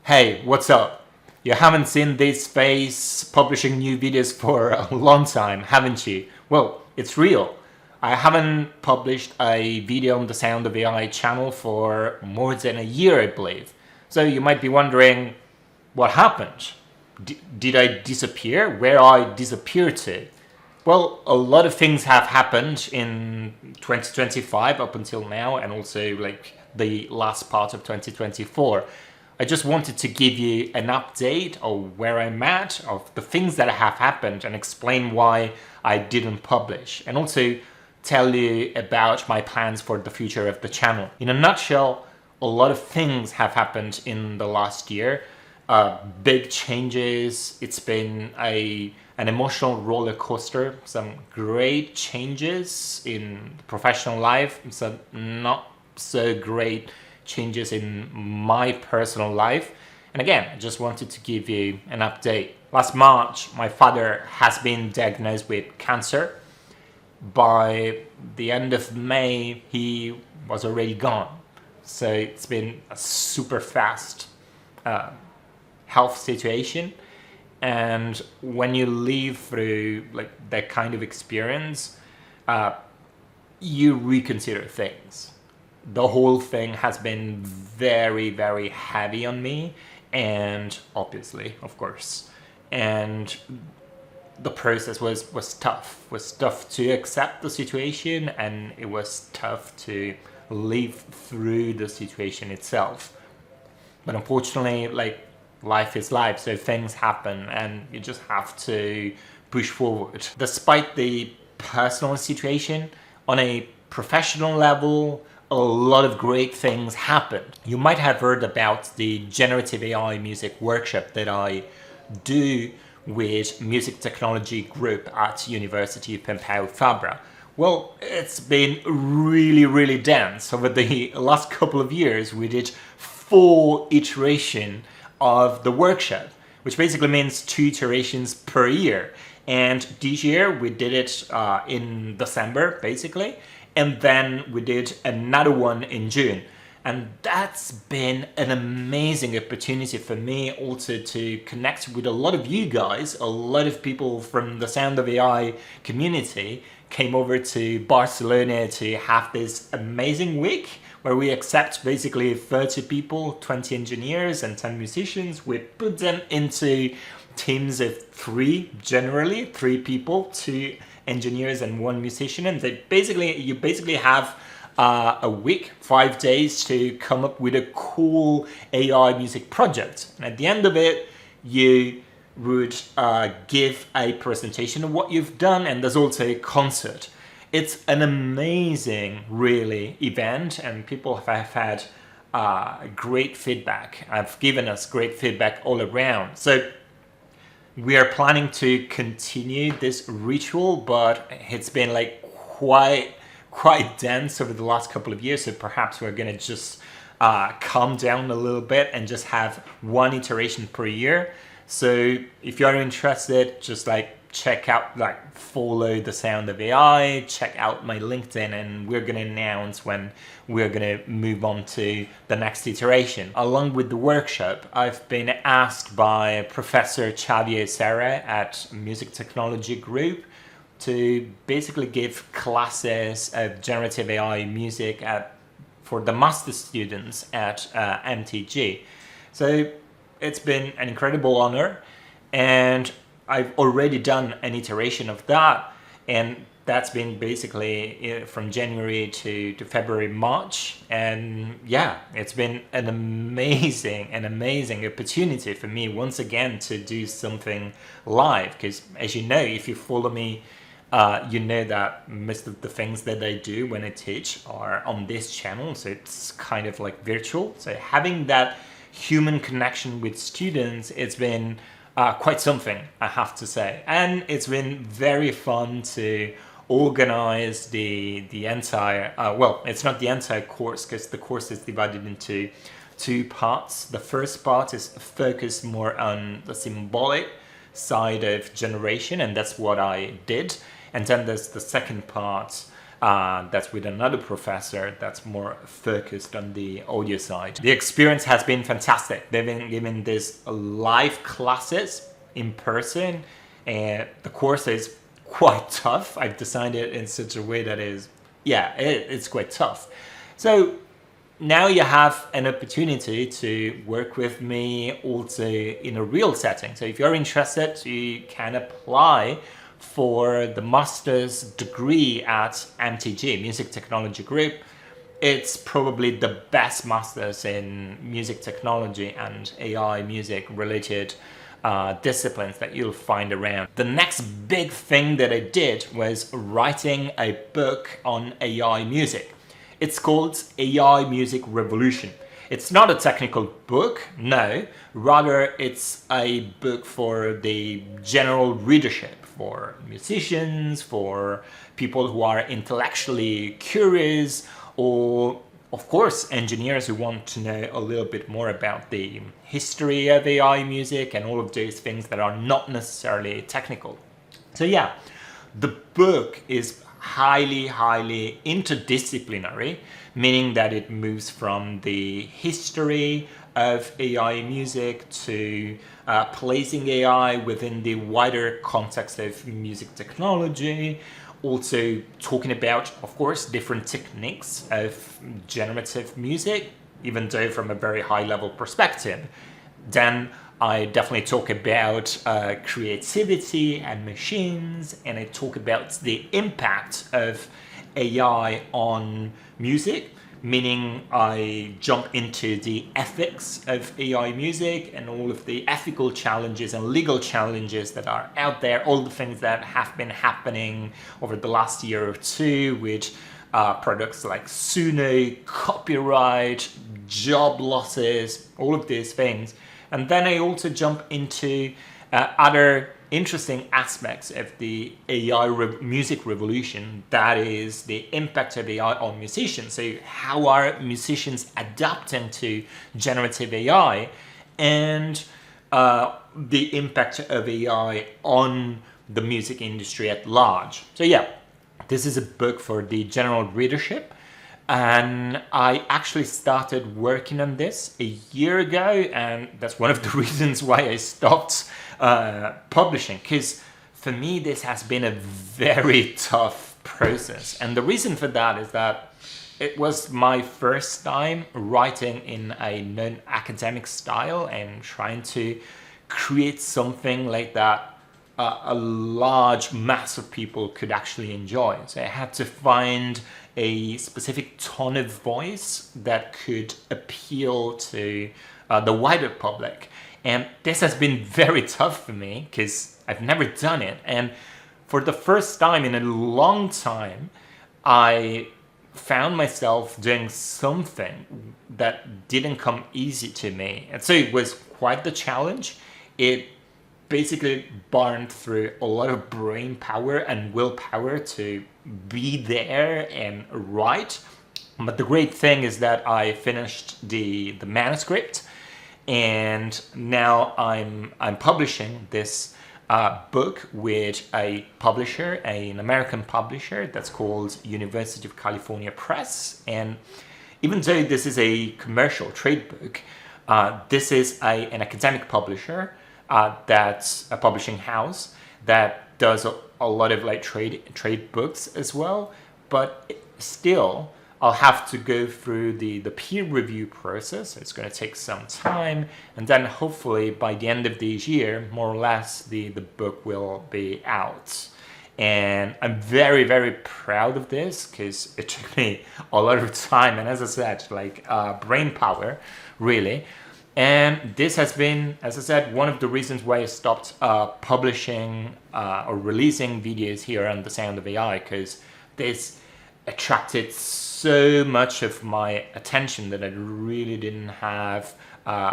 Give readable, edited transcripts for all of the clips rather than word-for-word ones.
Hey, what's up? You haven't seen this face publishing new videos for a long time, haven't you? Well, it's real. I haven't published a video on the Sound of AI channel for more than a year, I believe. So you might be wondering, what happened? Did I disappear? Where I disappeared to? Well, a lot of things have happened in 2025 up until now, and also like the last part of 2024. I just wanted to give you an update of where I'm at, of the things that have happened, and explain why I didn't publish, and also tell you about my plans for the future of the channel. In a nutshell, a lot of things have happened in the last year. Big changes. It's been an emotional roller coaster. Some great changes in professional life, some not so great changes in my personal life. And again, I just wanted to give you an update. Last March, my father has been diagnosed with cancer. By the end of May, he was already gone. So it's been a super fast health situation. And when you live through like that kind of experience, you reconsider things. The whole thing has been very, very heavy on me, and obviously, of course. And the process was tough. It was tough to accept the situation, and it was tough to live through the situation itself. But unfortunately, like, life is life, so things happen, and you just have to push forward. Despite the personal situation, on a professional level, a lot of great things happened. You might have heard about the Generative AI music workshop that I do with Music Technology Group at University of Pompeu Fabra. Well, it's been really dense. Over the last couple of years, we did 4 iterations of the workshop, which basically means 2 iterations per year. And this year we did it in December, basically. And then we did another one in June. And that's been an amazing opportunity for me also to connect with a lot of you guys. A lot of people from the Sound of AI community came over to Barcelona to have this amazing week where we accept basically 30 people, 20 engineers and 10 musicians. We put them into teams of 3, generally 3 people, 2 engineers and 1 musician, and you basically have a week, 5 days to come up with a cool AI music project. And at the end of it, you would give a presentation of what you've done, and there's also a concert. It's an amazing, really, event, and people have had great feedback. Have given us great feedback all around. So we are planning to continue this ritual, but it's been like quite dense over the last couple of years. So perhaps we're gonna just calm down a little bit and just have 1 iteration per year. So if you're interested, just check out, follow the Sound of AI, check out my LinkedIn, and we're gonna announce when we're gonna move on to the next iteration. Along with the workshop, I've been asked by Professor Xavier Serra at Music Technology Group to basically give classes of generative AI music for the master students at MTG. So it's been an incredible honor, and I've already done an iteration of that, and that's been basically from January to February, March. And yeah, it's been an amazing opportunity for me once again to do something live, because as you know, if you follow me, you know that most of the things that I do when I teach are on this channel, so it's kind of like virtual. So having that human connection with students, it's been quite something, I have to say. And it's been very fun to organize the entire, well, it's not the entire course, because the course is divided into 2 parts. The first part is focused more on the symbolic side of generation, and that's what I did. And then there's the second part, That's with another professor that's more focused on the audio side. The experience has been fantastic. They've been giving this live classes in person, and the course is quite tough. I've designed it in such a way that it's quite tough. So now you have an opportunity to work with me also in a real setting. So if you're interested, you can apply for the master's degree at MTG, Music Technology Group. It's probably the best master's in music technology and AI music related disciplines that you'll find around. The next big thing that I did was writing a book on AI music. It's called AI Music Revolution. It's not a technical book, no, rather it's a book for the general readership, for musicians, for people who are intellectually curious, or of course engineers who want to know a little bit more about the history of AI music and all of those things that are not necessarily technical. So yeah, the book is highly interdisciplinary, meaning that it moves from the history of AI music to placing AI within the wider context of music technology, also talking about, of course, different techniques of generative music, even though from a very high level perspective. Then I definitely talk about creativity and machines, and I talk about the impact of AI on music, meaning I jump into the ethics of AI music and all of the ethical challenges and legal challenges that are out there, all the things that have been happening over the last year or two with products like Suno, copyright, job losses, all of these things. And then I also jump into other interesting aspects of the AI music revolution, that is the impact of AI on musicians. So how are musicians adapting to generative AI, and the impact of AI on the music industry at large. So yeah, this is a book for the general readership. And I actually started working on this a year ago, and that's one of the reasons why I stopped publishing, because for me this has been a very tough process. And the reason for that is that it was my first time writing in a non-academic style and trying to create something like that a large mass of people could actually enjoy. So I had to find a specific tone of voice that could appeal to the wider public. And this has been very tough for me because I've never done it. And for the first time in a long time, I found myself doing something that didn't come easy to me. And so it was quite the challenge. It basically burned through a lot of brain power and willpower to be there and write. But the great thing is that I finished the manuscript, and now I'm publishing this book with a publisher, an American publisher that's called University of California Press. And even though this is a commercial trade book, this is an academic publisher. That's a publishing house that does a lot of like trade books as well, but still I'll have to go through the peer review process. It's going to take some time, and then hopefully by the end of this year, more or less, the book will be out. And I'm very, very proud of this because it took me a lot of time, and as I said, like brain power, really. And this has been, as I said, one of the reasons why I stopped publishing or releasing videos here on The Sound of AI, because this attracted so much of my attention that I really didn't have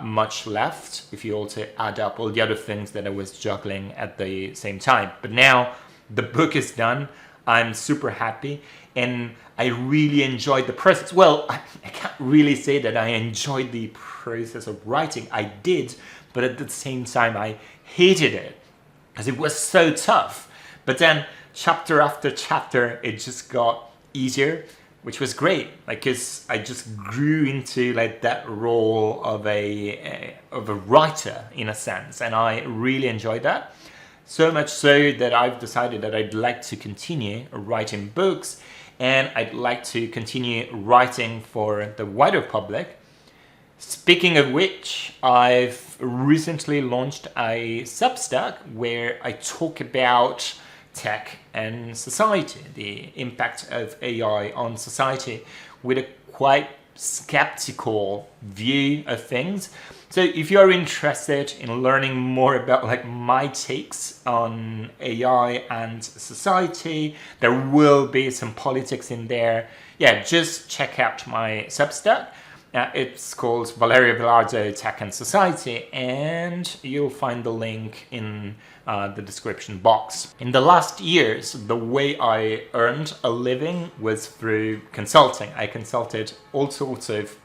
much left, if you also add up all the other things that I was juggling at the same time. But now the book is done. I'm super happy, and I really enjoyed the process. Well, I can't really say that I enjoyed the process of writing. I did, but at the same time I hated it because it was so tough. But then chapter after chapter, it just got easier, which was great, like, because I just grew into like that role of a writer in a sense, and I really enjoyed that. So much so that I've decided that I'd like to continue writing books, and I'd like to continue writing for the wider public. Speaking of which, I've recently launched a Substack where I talk about tech and society, the impact of AI on society, with a quite skeptical view of things. So if you're interested in learning more about like my takes on AI and society, there will be some politics in there. Yeah, just check out my Substack. It's called Valerio, Velardo, Tech and Society, and you'll find the link in the description box. In the last years, the way I earned a living was through consulting. I consulted all sorts of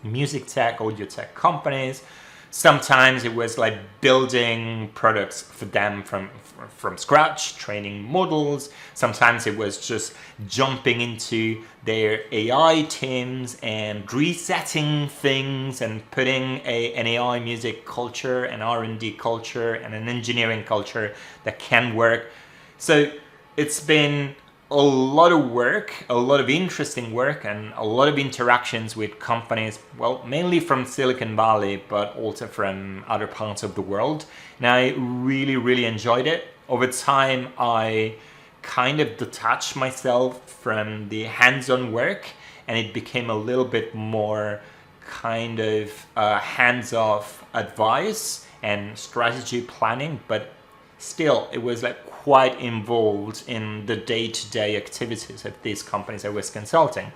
music tech, audio tech companies. Sometimes it was like building products for them from scratch, training models. Sometimes it was just jumping into their AI teams and resetting things and putting an AI music culture, an R&D culture, and an engineering culture that can work. So it's been a lot of work, a lot of interesting work, and a lot of interactions with companies, well, mainly from Silicon Valley, but also from other parts of the world. And I really, really enjoyed it. Over time, I kind of detached myself from the hands-on work, and it became a little bit more kind of hands-off advice and strategy planning, but still, it was like quite involved in the day-to-day activities of these companies I was consulting.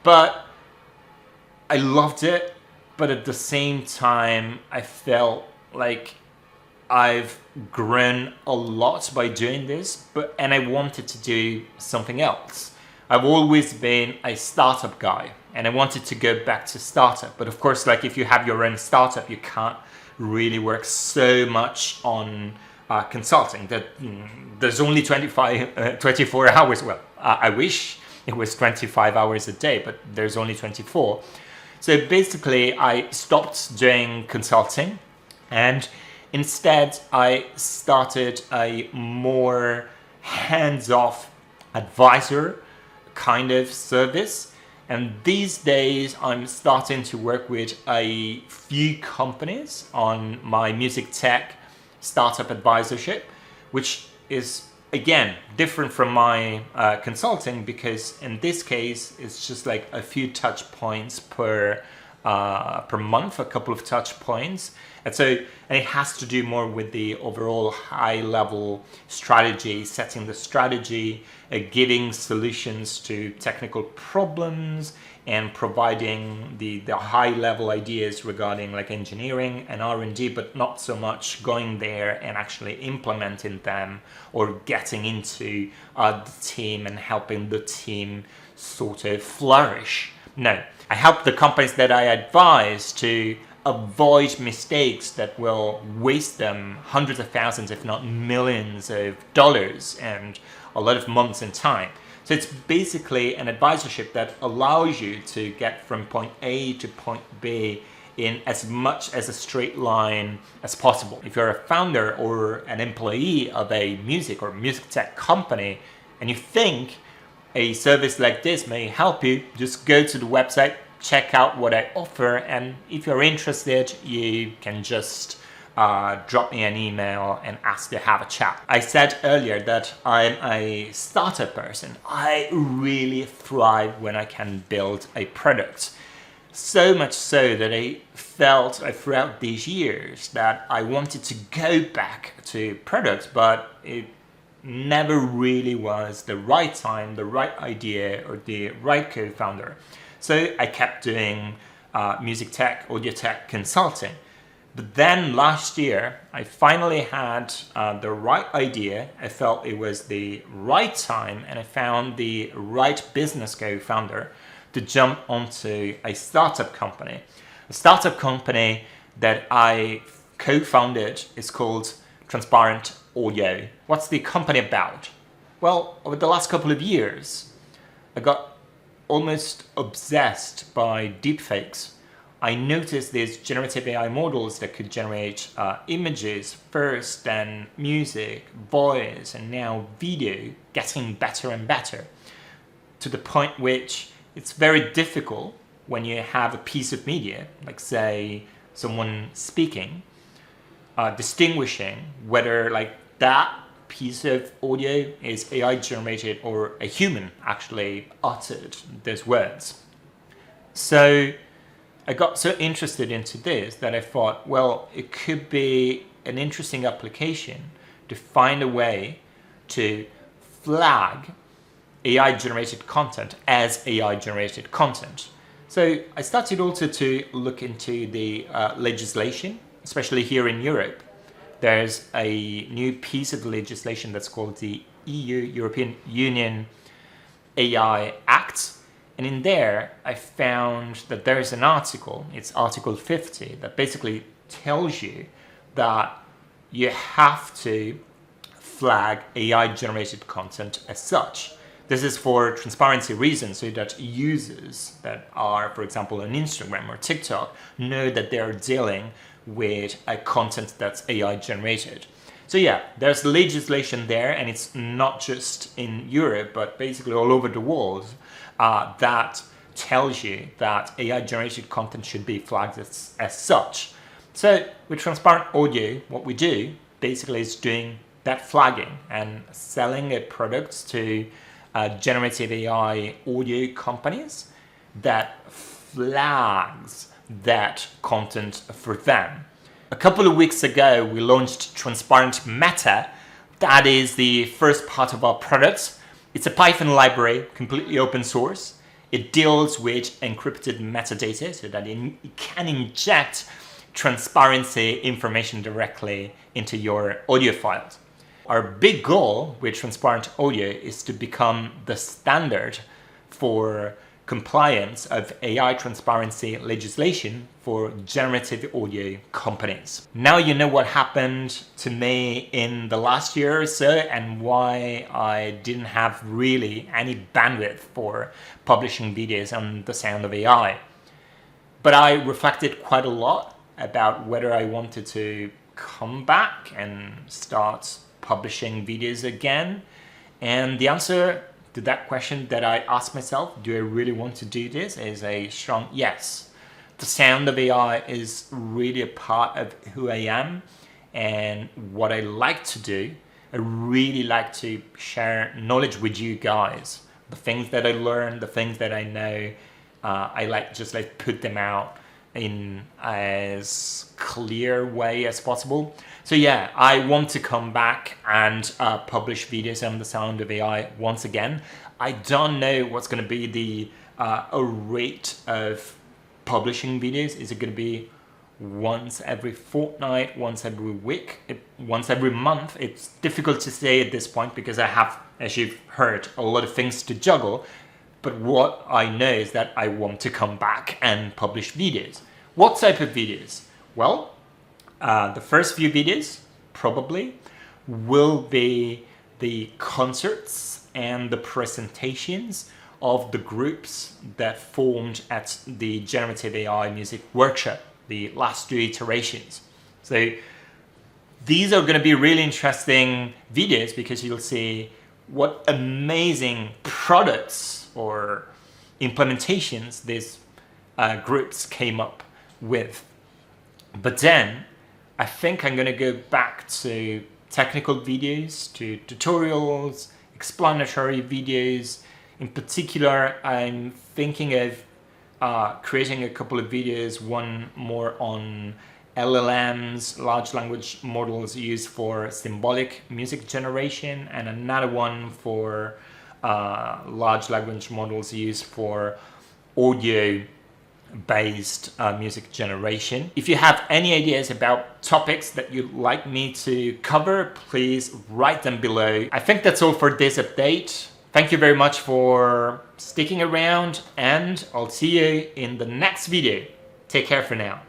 But I loved it, but at the same time, I felt like I've grown a lot by doing this, and I wanted to do something else. I've always been a startup guy, and I wanted to go back to startup. But of course, like if you have your own startup, you can't really work so much on consulting. That there's only 24 hours. Well, I wish it was 25 hours a day, but there's only 24. So basically, I stopped doing consulting, and instead I started a more hands-off advisor kind of service. And these days, I'm starting to work with a few companies on my music tech startup advisorship, which is again different from my consulting, because in this case it's just like a few touch points per month, a couple of touch points, and it has to do more with the overall high level strategy, setting the strategy, giving solutions to technical problems, and providing the high level ideas regarding like engineering and R&D, but not so much going there and actually implementing them or getting into the team and helping the team sort of flourish. No, I help the companies that I advise to avoid mistakes that will waste them hundreds of thousands, if not millions of dollars and a lot of months and time. So it's basically an advisorship that allows you to get from point A to point B in as much as a straight line as possible. If you're a founder or an employee of a music or music tech company and you think a service like this may help you, just go to the website, check out what I offer, and if you're interested, you can just drop me an email and ask to have a chat. I said earlier that I'm a startup person. I really thrive when I can build a product. So much so that I felt throughout these years that I wanted to go back to products, but it never really was the right time, the right idea, or the right co-founder. So I kept doing music tech, audio tech consulting. But then last year, I finally had the right idea. I felt it was the right time, and I found the right business co-founder to jump onto a startup company. A startup company that I co-founded is called Transparent Audio. What's the company about? Well, over the last couple of years, I got almost obsessed by deepfakes. I noticed these generative AI models that could generate images first, then music, voice, and now video getting better and better, to the point which it's very difficult when you have a piece of media, like say someone speaking, distinguishing whether like that piece of audio is AI generated or a human actually uttered those words. So I got so interested into this that I thought, well, it could be an interesting application to find a way to flag AI generated content as AI generated content. So I started also to look into the legislation, especially here in Europe. There's a new piece of legislation that's called the European Union AI Act. And in there, I found that there is an article, it's Article 50, that basically tells you that you have to flag AI-generated content as such. This is for transparency reasons, so that users that are, for example, on Instagram or TikTok know that they're dealing with a content that's AI-generated. So yeah, there's legislation there, and it's not just in Europe, but basically all over the world, that tells you that AI-generated content should be flagged as such. So with transparent audio, what we do basically is doing that flagging and selling products to generative AI audio companies that flags that content for them. A couple of weeks ago, we launched Transparent Meta. That is the first part of our product. It's a Python library, completely open source. It deals with encrypted metadata so that it can inject transparency information directly into your audio files. Our big goal with transparent audio is to become the standard for compliance of AI transparency legislation for generative audio companies. Now you know what happened to me in the last year or so and why I didn't have really any bandwidth for publishing videos on the sound of AI. But I reflected quite a lot about whether I wanted to come back and start publishing videos again. And the answer to that question that I asked myself, do I really want to do this, is a strong yes. The sound of AI is really a part of who I am and what I like to do. I really like to share knowledge with you guys. The things that I learn, the things that I know, I like put them out in as clear way as possible. So yeah, I want to come back and publish videos on the sound of AI once again. I don't know what's going to be the rate of publishing videos. Is it going to be once every fortnight, once every week, once every month? It's difficult to say at this point because I have, as you've heard, a lot of things to juggle. But what I know is that I want to come back and publish videos. What type of videos? Well, the first few videos probably will be the concerts and the presentations of the groups that formed at the Generative AI Music Workshop, the last 2 iterations. So these are going to be really interesting videos because you'll see what amazing products or implementations these groups came up with. But then I think I'm going to go back to technical videos, to tutorials, explanatory videos. In particular, I'm thinking of creating a couple of videos, one more on LLMs, large language models used for symbolic music generation, and another one for large language models used for audio based music generation. If you have any ideas about topics that you'd like me to cover, please write them below. I think that's all for this update. Thank you very much for sticking around, and I'll see you in the next video. Take care for now.